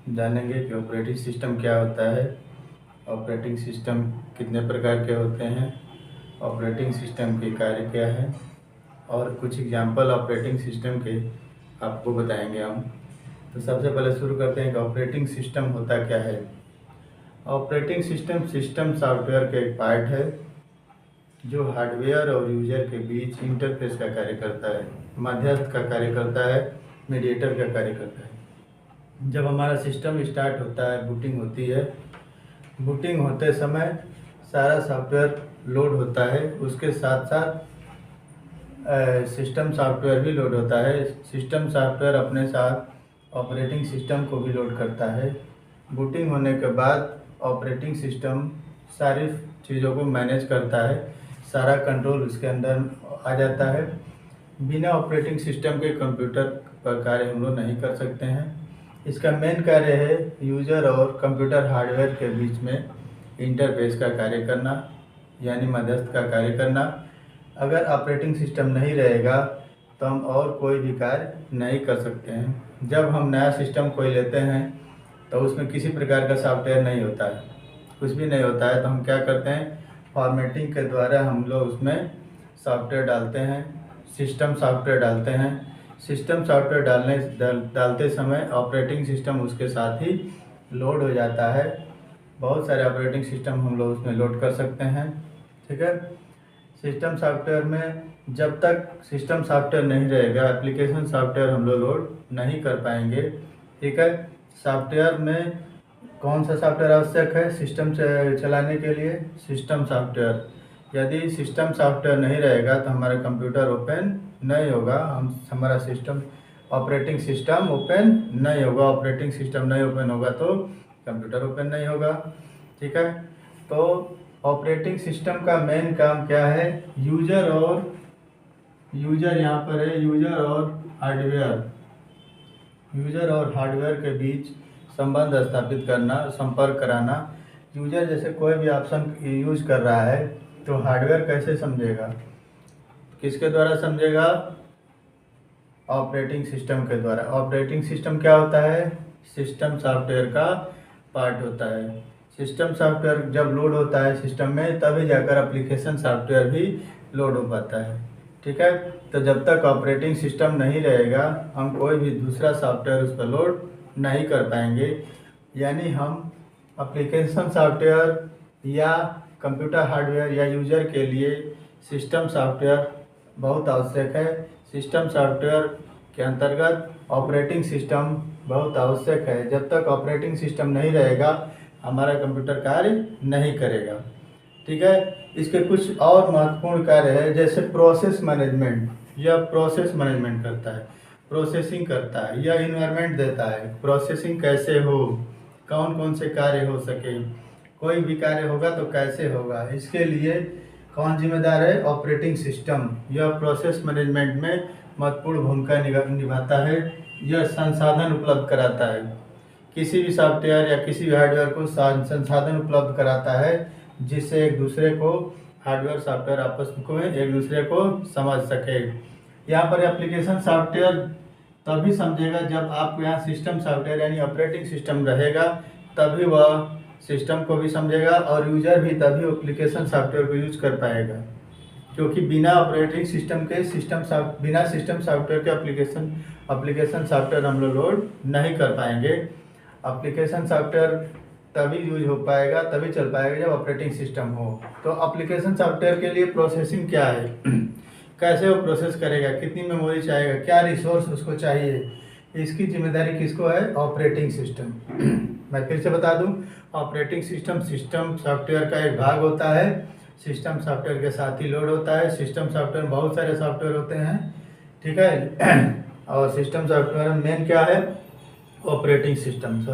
जानेंगे कि ऑपरेटिंग सिस्टम क्या होता है, ऑपरेटिंग सिस्टम कितने प्रकार के होते हैं, ऑपरेटिंग सिस्टम के कार्य क्या है और कुछ एग्जाम्पल ऑपरेटिंग सिस्टम के आपको बताएंगे हम। तो सबसे पहले शुरू करते हैं कि ऑपरेटिंग सिस्टम होता क्या है। ऑपरेटिंग सिस्टम सॉफ्टवेयर का एक पार्ट है जो हार्डवेयर और यूजर के बीच इंटरफेस का कार्य करता है, मध्यस्थ का कार्य करता है, मीडिएटर का कार्य करता है। जब हमारा सिस्टम स्टार्ट होता है, बूटिंग होती है, बूटिंग होते समय सारा सॉफ्टवेयर लोड होता है, उसके साथ साथ सिस्टम सॉफ्टवेयर भी लोड होता है। सिस्टम सॉफ्टवेयर अपने साथ ऑपरेटिंग सिस्टम को भी लोड करता है। बूटिंग होने के बाद ऑपरेटिंग सिस्टम सारी चीज़ों को मैनेज करता है, सारा कंट्रोल उसके अंदर आ जाता है। बिना ऑपरेटिंग सिस्टम के कंप्यूटर पर कार्य हम लोग नहीं कर सकते हैं। इसका मेन कार्य है यूजर और कंप्यूटर हार्डवेयर के बीच में इंटरफेस का कार्य करना, यानी मध्यस्थ का कार्य करना। अगर ऑपरेटिंग सिस्टम नहीं रहेगा तो हम और कोई भी कार्य नहीं कर सकते हैं। जब हम नया सिस्टम कोई लेते हैं तो उसमें किसी प्रकार का सॉफ्टवेयर नहीं होता है, कुछ भी नहीं होता है, तो हम क्या करते हैं, फॉर्मेटिंग के द्वारा हम लोग उसमें सॉफ्टवेयर डालते हैं, सिस्टम सॉफ्टवेयर डालते हैं। सिस्टम सॉफ्टवेयर डालते समय ऑपरेटिंग सिस्टम उसके साथ ही लोड हो जाता है। बहुत सारे ऑपरेटिंग सिस्टम हम लोग उसमें लोड कर सकते हैं। ठीक है, सिस्टम सॉफ्टवेयर में जब तक सिस्टम सॉफ्टवेयर नहीं रहेगा, एप्लीकेशन सॉफ्टवेयर हम लोग लोड नहीं कर पाएंगे। ठीक है, सॉफ्टवेयर में कौन सा सॉफ्टवेयर आवश्यक है सिस्टम से चलाने के लिए? System software. यदि सिस्टम सॉफ्टवेयर नहीं रहेगा तो हमारा कंप्यूटर ओपन नहीं होगा, हमारा सिस्टम ऑपरेटिंग सिस्टम ओपन नहीं होगा। ऑपरेटिंग सिस्टम नहीं ओपन होगा तो कंप्यूटर ओपन नहीं होगा। ठीक है, तो ऑपरेटिंग सिस्टम का मेन काम क्या है? यूजर यहाँ पर है, यूजर और हार्डवेयर के बीच संबंध स्थापित करना, संपर्क कराना। यूजर जैसे कोई भी ऑप्शन यूज कर रहा है तो हार्डवेयर कैसे समझेगा, किसके द्वारा समझेगा? ऑपरेटिंग सिस्टम के द्वारा। ऑपरेटिंग सिस्टम क्या होता है? सिस्टम सॉफ्टवेयर का पार्ट होता है। सिस्टम सॉफ्टवेयर जब लोड होता है सिस्टम में तभी जाकर एप्लीकेशन सॉफ्टवेयर भी लोड हो पाता है। ठीक है, तो जब तक ऑपरेटिंग सिस्टम नहीं रहेगा हम कोई भी दूसरा सॉफ्टवेयर उस पर लोड नहीं कर पाएंगे। यानी हम एप्लीकेशन सॉफ्टवेयर या कंप्यूटर हार्डवेयर या यूजर के लिए सिस्टम सॉफ्टवेयर बहुत आवश्यक है। सिस्टम सॉफ्टवेयर के अंतर्गत ऑपरेटिंग सिस्टम बहुत आवश्यक है। जब तक ऑपरेटिंग सिस्टम नहीं रहेगा हमारा कंप्यूटर कार्य नहीं करेगा। ठीक है, इसके कुछ और महत्वपूर्ण कार्य है, जैसे प्रोसेस मैनेजमेंट। यह प्रोसेस मैनेजमेंट करता है, प्रोसेसिंग करता है, यह इन्वायरमेंट देता है प्रोसेसिंग कैसे हो, कौन कौन से कार्य हो सके, कोई भी कार्य होगा तो कैसे होगा, इसके लिए कौन जिम्मेदार है? Operating system. यह प्रोसेस मैनेजमेंट में महत्वपूर्ण भूमिका निभाता है। यह संसाधन उपलब्ध कराता है, किसी भी सॉफ्टवेयर या किसी भी हार्डवेयर को संसाधन उपलब्ध कराता है जिससे एक दूसरे को हार्डवेयर सॉफ्टवेयर आपस में एक दूसरे को समझ सके। यहाँ पर एप्लीकेशन सॉफ्टवेयर तभी समझेगा जब आप यहाँ सिस्टम सॉफ्टवेयर यानी ऑपरेटिंग सिस्टम रहेगा, तभी वह सिस्टम को भी समझेगा और यूजर भी तभी एप्लीकेशन सॉफ्टवेयर को यूज कर पाएगा। क्योंकि बिना ऑपरेटिंग सिस्टम के बिना सिस्टम सॉफ्टवेयर के एप्लीकेशन सॉफ्टवेयर हम लोग लोड नहीं कर पाएंगे। एप्लीकेशन सॉफ्टवेयर तभी यूज हो पाएगा, तभी चल पाएगा जब ऑपरेटिंग सिस्टम हो। तो एप्लीकेशन सॉफ्टवेयर के लिए प्रोसेसिंग क्या है, कैसे वो प्रोसेस करेगा, कितनी मेमोरी चाहेगा, क्या रिसोर्स उसको चाहिए, इसकी जिम्मेदारी किसको है? Operating system. मैं फिर से बता दूं, ऑपरेटिंग सिस्टम सॉफ्टवेयर का एक भाग होता है, सिस्टम सॉफ्टवेयर के साथ ही लोड होता है। सिस्टम सॉफ्टवेयर में बहुत सारे सॉफ्टवेयर होते हैं। ठीक है, और सिस्टम सॉफ्टवेयर में मेन क्या है? Operating system.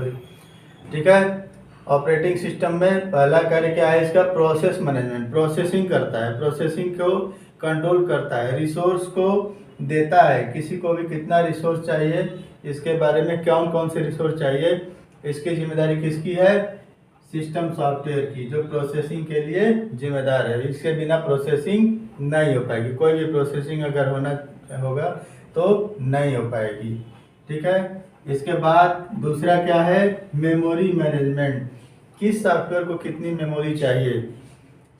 ठीक है, ऑपरेटिंग सिस्टम में पहला कार्य क्या है इसका? Process management. प्रोसेसिंग करता है, प्रोसेसिंग को कंट्रोल करता है, रिसोर्स को देता है, किसी को भी कितना रिसोर्स चाहिए, इसके बारे में कौन कौन से रिसोर्स चाहिए, इसकी जिम्मेदारी किसकी है? सिस्टम सॉफ्टवेयर की, जो प्रोसेसिंग के लिए जिम्मेदार है। इसके बिना प्रोसेसिंग नहीं हो पाएगी, कोई भी प्रोसेसिंग अगर होगा तो नहीं हो पाएगी। ठीक है, इसके बाद दूसरा क्या है, मेमोरी मैनेजमेंट। किस सॉफ्टवेयर को कितनी मेमोरी चाहिए,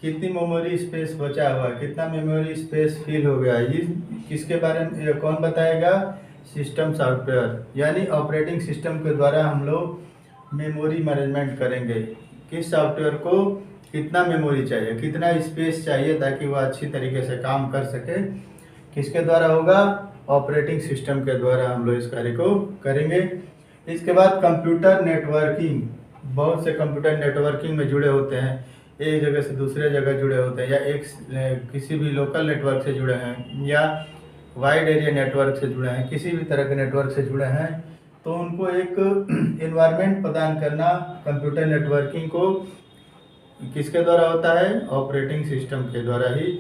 कितनी मेमोरी स्पेस बचा हुआ है, कितना मेमोरी स्पेस फिल हो गया, ये किसके बारे में, ये कौन बताएगा, सिस्टम सॉफ्टवेयर यानी ऑपरेटिंग सिस्टम के द्वारा हम लोग मेमोरी मैनेजमेंट करेंगे। किस सॉफ्टवेयर को कितना मेमोरी चाहिए, कितना स्पेस चाहिए ताकि वह अच्छी तरीके से काम कर सके, किसके द्वारा होगा, ऑपरेटिंग सिस्टम के द्वारा हम लोग इस कार्य को करेंगे। इसके बाद कंप्यूटर नेटवर्किंग, बहुत से कंप्यूटर नेटवर्किंग में जुड़े होते हैं, एक जगह से दूसरे जगह जुड़े होते हैं, या एक किसी भी लोकल नेटवर्क से जुड़े हैं या वाइड एरिया नेटवर्क से जुड़े हैं, किसी भी तरह के नेटवर्क से जुड़े हैं, तो उनको एक एनवायरनमेंट प्रदान करना कंप्यूटर नेटवर्किंग को किसके द्वारा होता है, ऑपरेटिंग सिस्टम के द्वारा ही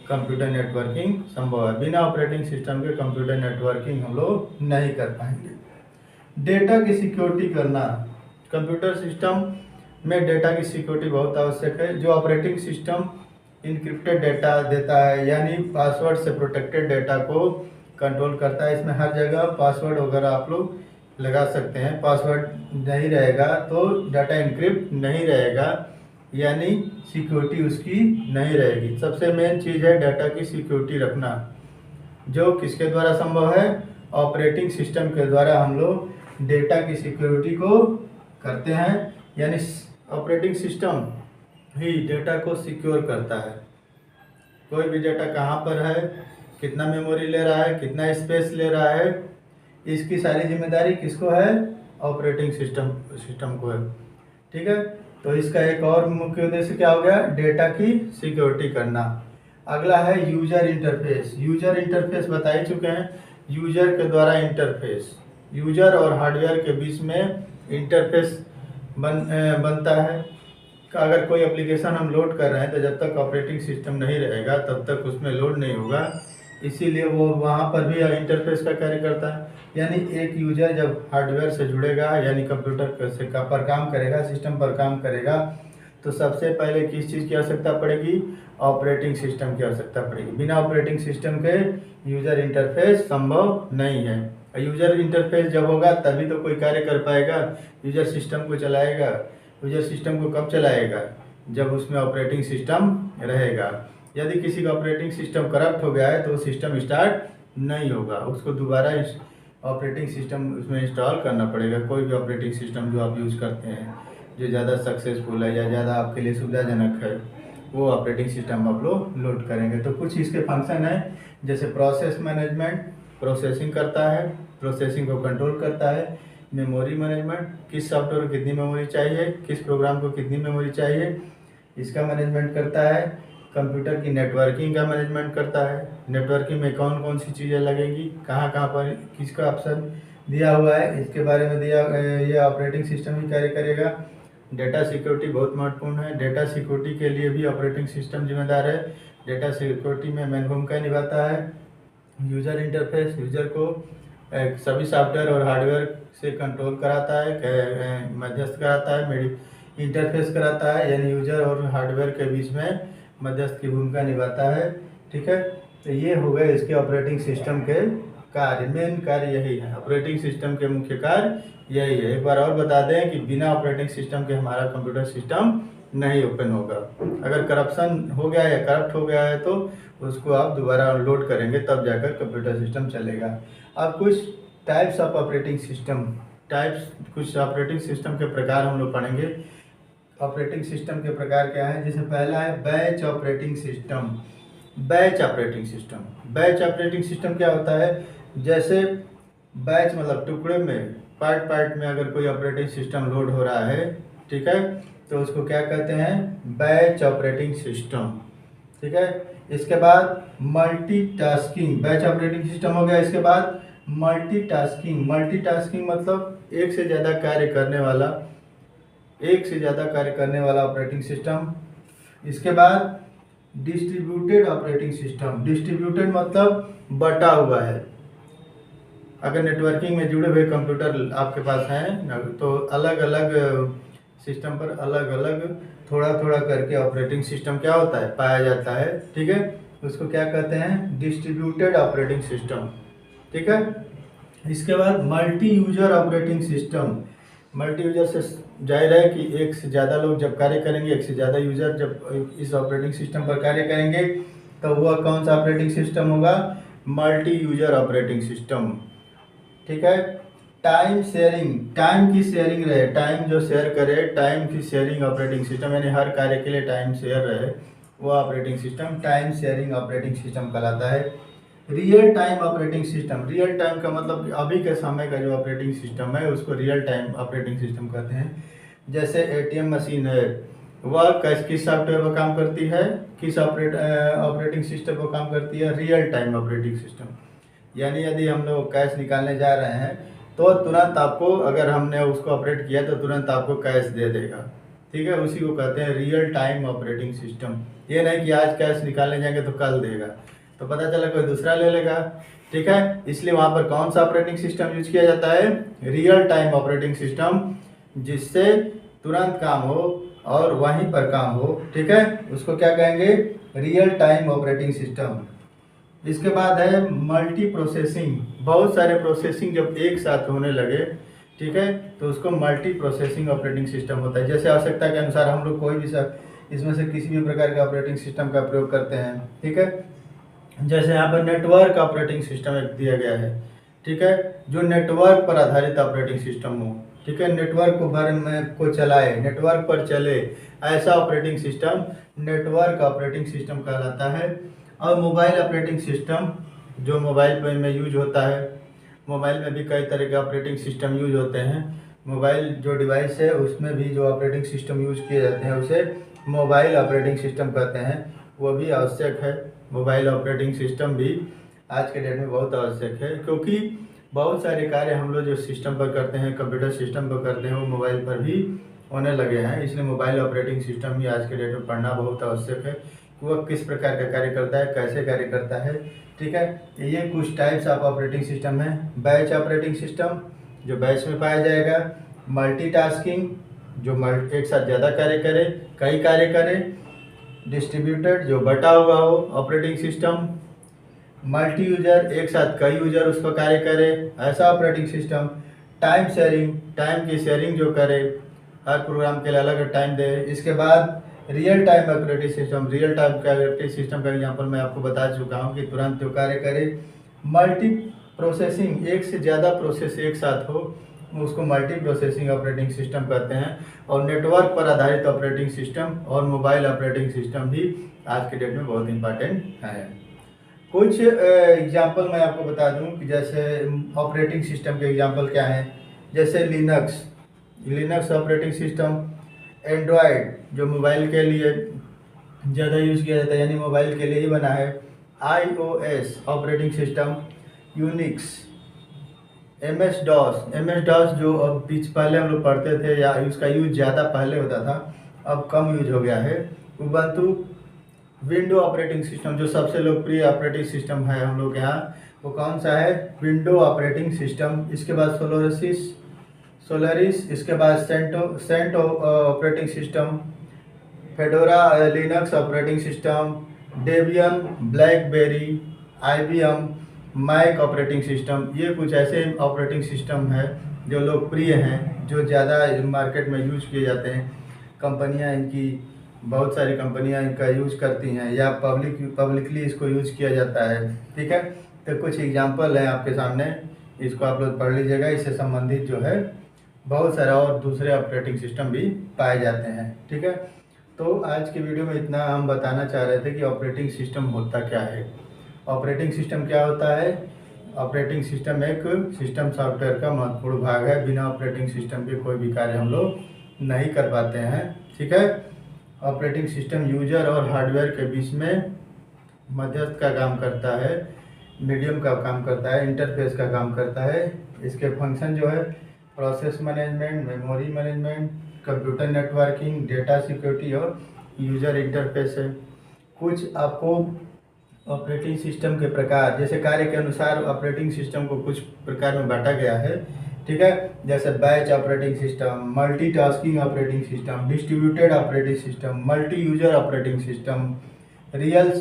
कंप्यूटर नेटवर्किंग संभव है। बिना ऑपरेटिंग सिस्टम के कंप्यूटर नेटवर्किंग हम लोग नहीं कर पाएंगे। डेटा की सिक्योरिटी करना, कंप्यूटर सिस्टम में डेटा की सिक्योरिटी बहुत आवश्यक है। जो ऑपरेटिंग सिस्टम इनक्रिप्टेड डेटा देता है यानी पासवर्ड से प्रोटेक्टेड डेटा को कंट्रोल करता है, इसमें हर जगह पासवर्ड वगैरह आप लोग लगा सकते हैं, पासवर्ड नहीं रहेगा तो डाटा इनक्रिप्ट नहीं रहेगा यानी सिक्योरिटी उसकी नहीं रहेगी। सबसे मेन चीज़ है डाटा की सिक्योरिटी रखना, जो किसके द्वारा संभव है, ऑपरेटिंग सिस्टम के द्वारा हम लोग डेटा की सिक्योरिटी को करते हैं, यानी ऑपरेटिंग सिस्टम ही डेटा को सिक्योर करता है। कोई भी डेटा कहाँ पर है, कितना मेमोरी ले रहा है, कितना स्पेस ले रहा है, इसकी सारी जिम्मेदारी किसको है, ऑपरेटिंग सिस्टम को है। ठीक है, तो इसका एक और मुख्य उद्देश्य क्या हो गया, डेटा की सिक्योरिटी करना। अगला है यूजर इंटरफेस। यूजर इंटरफेस बता ही चुके हैं, यूजर के द्वारा इंटरफेस, यूजर और हार्डवेयर के बीच में इंटरफेस बनता है। अगर कोई एप्लीकेशन हम लोड कर रहे हैं तो जब तक ऑपरेटिंग सिस्टम नहीं रहेगा तब तक उसमें लोड नहीं होगा, इसीलिए वो वहाँ पर भी इंटरफेस का कार्य करता है। यानी एक यूजर जब हार्डवेयर से जुड़ेगा यानी कंप्यूटर से पर काम करेगा, सिस्टम पर काम करेगा, तो सबसे पहले किस चीज़ की आवश्यकता पड़ेगी, ऑपरेटिंग सिस्टम की आवश्यकता पड़ेगी। बिना ऑपरेटिंग सिस्टम के यूजर इंटरफेस संभव नहीं है। यूजर इंटरफेस जब होगा तभी तो कोई कार्य कर पाएगा, यूजर सिस्टम को चलाएगा। यूजर सिस्टम को कब चलाएगा, जब उसमें ऑपरेटिंग सिस्टम रहेगा। यदि किसी का ऑपरेटिंग सिस्टम करप्ट हो गया है तो सिस्टम स्टार्ट नहीं होगा, उसको दोबारा ऑपरेटिंग सिस्टम उसमें इंस्टॉल करना पड़ेगा। कोई भी ऑपरेटिंग सिस्टम जो आप यूज़ करते हैं जो ज़्यादा सक्सेसफुल है या ज़्यादा आपके लिए सुविधाजनक है, वो ऑपरेटिंग सिस्टम आप लोग लोड करेंगे। तो कुछ इसके फंक्शन है, जैसे प्रोसेस मैनेजमेंट, प्रोसेसिंग करता है, प्रोसेसिंग को कंट्रोल करता है। मेमोरी मैनेजमेंट, किस सॉफ्टवेयर को कितनी मेमोरी चाहिए, किस प्रोग्राम को कितनी मेमोरी चाहिए, इसका मैनेजमेंट करता है। कंप्यूटर की नेटवर्किंग का मैनेजमेंट करता है, नेटवर्किंग में कौन कौन सी चीज़ें लगेंगी, कहाँ कहाँ पर किसका ऑप्शन दिया हुआ है, इसके बारे में ये ऑपरेटिंग सिस्टम ही कार्य करेगा। डेटा सिक्योरिटी बहुत महत्वपूर्ण है, डेटा सिक्योरिटी के लिए भी ऑपरेटिंग सिस्टम जिम्मेदार है। डेटा सिक्योरिटी में मेन भूमिका निभाता है। यूजर इंटरफेस, यूजर को सभी सॉफ्टवेयर और हार्डवेयर से कंट्रोल कराता है, मध्यस्थ कराता है, इंटरफेस कराता है, यानी यूजर और हार्डवेयर के बीच में मध्यस्थ की भूमिका निभाता है। ठीक है, तो ये हो गए इसके ऑपरेटिंग सिस्टम के कार्य। मेन कार्य यही है, ऑपरेटिंग सिस्टम के मुख्य कार्य यही है। एक बार और बता दें कि बिना ऑपरेटिंग सिस्टम के हमारा कंप्यूटर सिस्टम नहीं ओपन होगा। अगर करप्शन हो गया है या करप्ट हो गया है तो उसको आप दोबारा लोड करेंगे तब जाकर कंप्यूटर सिस्टम चलेगा। अब कुछ टाइप्स ऑफ ऑपरेटिंग सिस्टम, कुछ ऑपरेटिंग सिस्टम के प्रकार हम लोग पढ़ेंगे। ऑपरेटिंग सिस्टम के प्रकार क्या है, जैसे पहला है batch operating system. Batch operating system क्या होता है, जैसे बैच मतलब टुकड़े में, पार्ट में अगर कोई ऑपरेटिंग सिस्टम लोड हो रहा है, ठीक है, तो उसको क्या कहते हैं, बैच ऑपरेटिंग सिस्टम। ठीक है, इसके बाद मल्टीटास्किंग, बैच ऑपरेटिंग सिस्टम हो गया। इसके बाद मल्टीटास्किंग मतलब एक से ज़्यादा कार्य करने वाला ऑपरेटिंग सिस्टम। इसके बाद डिस्ट्रीब्यूटेड ऑपरेटिंग सिस्टम, डिस्ट्रीब्यूटेड मतलब बटा हुआ है। अगर नेटवर्किंग में जुड़े हुए कंप्यूटर आपके पास हैं तो अलग अलग सिस्टम पर अलग अलग थोड़ा थोड़ा करके ऑपरेटिंग सिस्टम क्या होता है, पाया जाता है। ठीक है, उसको क्या कहते हैं, डिस्ट्रीब्यूटेड ऑपरेटिंग सिस्टम। ठीक है, इसके बाद multi user operating system. Multi user से जाहिर है कि एक से ज़्यादा लोग जब कार्य करेंगे, एक से ज़्यादा यूजर जब इस ऑपरेटिंग सिस्टम पर कार्य करेंगे तो वह कौन सा ऑपरेटिंग सिस्टम होगा? Multi user operating system. ठीक है। टाइम शेयरिंग, टाइम की शेयरिंग रहे, टाइम जो शेयर करे, टाइम की शेयरिंग ऑपरेटिंग सिस्टम, यानी हर कार्य के लिए टाइम शेयर रहे, वो operating system time sharing operating system कहलाता है। Real time operating system, real time का मतलब कि अभी के समय का जो ऑपरेटिंग सिस्टम है उसको रियल टाइम ऑपरेटिंग सिस्टम कहते हैं। जैसे एटीएम मशीन है, वह किस सॉफ्टवेयर पर काम करती है, किस ऑपरेटिंग सिस्टम पर काम करती है? Real time operating system. यानी यदि हम लोग कैश निकालने जा रहे हैं तो तुरंत आपको, अगर हमने उसको ऑपरेट किया तो तुरंत आपको कैश दे देगा। ठीक है, उसी को कहते हैं रियल टाइम ऑपरेटिंग सिस्टम। ये नहीं कि आज कैश निकालने जाएंगे तो कल देगा, तो पता चला कोई दूसरा ले लेगा। ठीक है, इसलिए वहाँ पर कौन सा ऑपरेटिंग सिस्टम यूज किया जाता है? रियल टाइम ऑपरेटिंग सिस्टम, जिससे तुरंत काम हो और वहीं पर काम हो। ठीक है, उसको क्या कहेंगे? Real time operating system. इसके बाद है मल्टी प्रोसेसिंग। बहुत सारे प्रोसेसिंग जब एक साथ होने लगे, ठीक है, तो उसको मल्टी प्रोसेसिंग ऑपरेटिंग सिस्टम होता है। जैसे आवश्यकता के अनुसार हम लोग कोई भी इसमें से किसी भी प्रकार के ऑपरेटिंग सिस्टम का प्रयोग करते हैं। ठीक है, जैसे यहाँ पर नेटवर्क ऑपरेटिंग सिस्टम एक दिया गया है। ठीक है, जो नेटवर्क पर आधारित ऑपरेटिंग सिस्टम हो। ठीक है, नेटवर्क को भर में को चलाए, नेटवर्क पर चले, ऐसा operating system network operating system कहलाता है। और मोबाइल ऑपरेटिंग सिस्टम, जो मोबाइल में यूज होता है। मोबाइल में भी कई तरह के ऑपरेटिंग सिस्टम यूज होते हैं। मोबाइल जो डिवाइस है उसमें भी जो ऑपरेटिंग सिस्टम यूज किए जाते हैं उसे मोबाइल ऑपरेटिंग सिस्टम कहते हैं, वो भी आवश्यक है। मोबाइल ऑपरेटिंग सिस्टम भी आज के डेट में बहुत आवश्यक है, क्योंकि बहुत सारे कार्य हम लोग जो सिस्टम पर करते हैं, कंप्यूटर सिस्टम पर करते हैं, वो मोबाइल पर भी होने लगे हैं। इसलिए मोबाइल ऑपरेटिंग सिस्टम भी आज के डेट में पढ़ना बहुत आवश्यक है। वह किस प्रकार का कार्य करता है, कैसे कार्य करता है। ठीक है, ये कुछ टाइप्स ऑफ ऑपरेटिंग सिस्टम है। बैच ऑपरेटिंग सिस्टम, जो बैच में पाया जाएगा। मल्टीटास्किंग, जो एक साथ ज़्यादा कार्य करे, कई कार्य करे। डिस्ट्रीब्यूटेड, जो बटा हुआ हो ऑपरेटिंग सिस्टम। मल्टी यूजर, एक साथ कई यूजर उस पर कार्य करे, ऐसा operating system. Time sharing, time की शेयरिंग जो करे, हर प्रोग्राम के लिए अलग टाइम दे। इसके बाद real time operating system, real time का ऑपरेटिंग सिस्टम का एग्जांपल मैं आपको बता चुका हूँ कि तुरंत जो कार्य करे। मल्टी प्रोसेसिंग, एक से ज़्यादा प्रोसेस एक साथ हो, उसको मल्टी प्रोसेसिंग ऑपरेटिंग सिस्टम कहते हैं। और नेटवर्क पर आधारित ऑपरेटिंग सिस्टम और मोबाइल ऑपरेटिंग सिस्टम भी आज के डेट में बहुत इंपॉर्टेंट है। कुछ एग्जांपल मैं आपको बता दूं कि जैसे ऑपरेटिंग सिस्टम के एग्जांपल क्या हैं। जैसे Linux, Linux operating system. Android, जो मोबाइल के लिए ज़्यादा यूज़ किया जाता है, यानी मोबाइल के लिए ही बना है। iOS operating system. Unix. MS DOS, MS DOS जो अब पहले हम लोग पढ़ते थे या उसका यूज ज़्यादा पहले होता था, अब कम यूज हो गया है। उबंटू। विंडो ऑपरेटिंग सिस्टम, जो सबसे लोकप्रिय ऑपरेटिंग सिस्टम है हम लोग के यहाँ, वो कौन सा है? Window operating system. इसके बाद सोलरिस, इसके बाद CentOS operating system. Fedora Linux operating system. Debian, BlackBerry, IBM, Mac operating system. ये कुछ ऐसे ऑपरेटिंग सिस्टम है जो लोकप्रिय हैं, जो ज़्यादा मार्केट में यूज किए जाते हैं। कंपनियां इनकी, बहुत सारी कंपनियां इनका यूज करती हैं या पब्लिकली इसको यूज किया जाता है। ठीक है, तो कुछ एग्जांपल हैं आपके सामने, इसको आप लोग पढ़ लीजिएगा। इससे संबंधित जो है बहुत सारे और दूसरे ऑपरेटिंग सिस्टम भी पाए जाते हैं। ठीक है, तो आज की वीडियो में इतना हम बताना चाह रहे थे कि ऑपरेटिंग सिस्टम होता क्या है। ऑपरेटिंग सिस्टम क्या होता है? ऑपरेटिंग सिस्टम एक सिस्टम सॉफ्टवेयर का महत्वपूर्ण भाग है। बिना ऑपरेटिंग सिस्टम के कोई भी कार्य हम लोग नहीं कर पाते हैं। ठीक है, ऑपरेटिंग सिस्टम यूजर और हार्डवेयर के बीच में मध्यस्थ का काम करता है, मीडियम का काम करता है, इंटरफेस का काम करता है। इसके फंक्शन जो है process management, memory management, computer networking, data security और यूजर इंटरफेस है। कुछ आपको ऑपरेटिंग सिस्टम के प्रकार, जैसे कार्य के अनुसार ऑपरेटिंग सिस्टम को कुछ प्रकार में बांटा गया है। ठीक है, जैसे batch operating system, multitasking operating system, distributed operating system, multi user operating system, real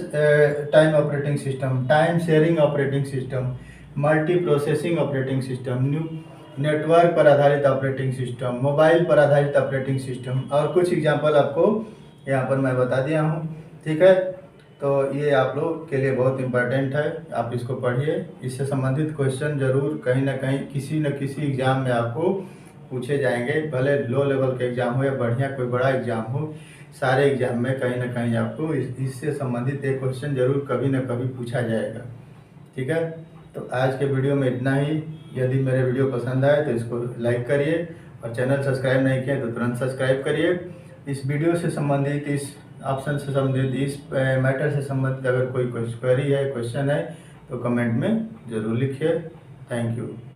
time operating system, time sharing operating system, multi processing operating system, new network पर आधारित ऑपरेटिंग सिस्टम, मोबाइल पर आधारित ऑपरेटिंग सिस्टम और कुछ एग्जांपल आपको यहाँ पर मैं बता दिया हूँ। ठीक है, तो ये आप लोग के लिए बहुत इम्पोर्टेंट है, आप इसको पढ़िए। इससे संबंधित क्वेश्चन जरूर कहीं ना कहीं किसी न किसी एग्ज़ाम में आपको पूछे जाएंगे, भले लो लेवल का एग्ज़ाम हो या बढ़िया कोई बड़ा एग्ज़ाम हो, सारे एग्ज़ाम में कहीं ना कहीं आपको इससे संबंधित एक क्वेश्चन जरूर कभी ना कभी पूछा जाएगा। ठीक है, तो आज के वीडियो में इतना ही। यदि मेरे वीडियो पसंद आए तो इसको लाइक करिए और चैनल सब्सक्राइब नहीं किए तो तुरंत सब्सक्राइब करिए। इस वीडियो से संबंधित, इस ऑप्शन से संबंधित, इस मैटर से संबंधित अगर कोई क्वेरी है, क्वेश्चन है तो कमेंट में ज़रूर लिखिए। Thank you.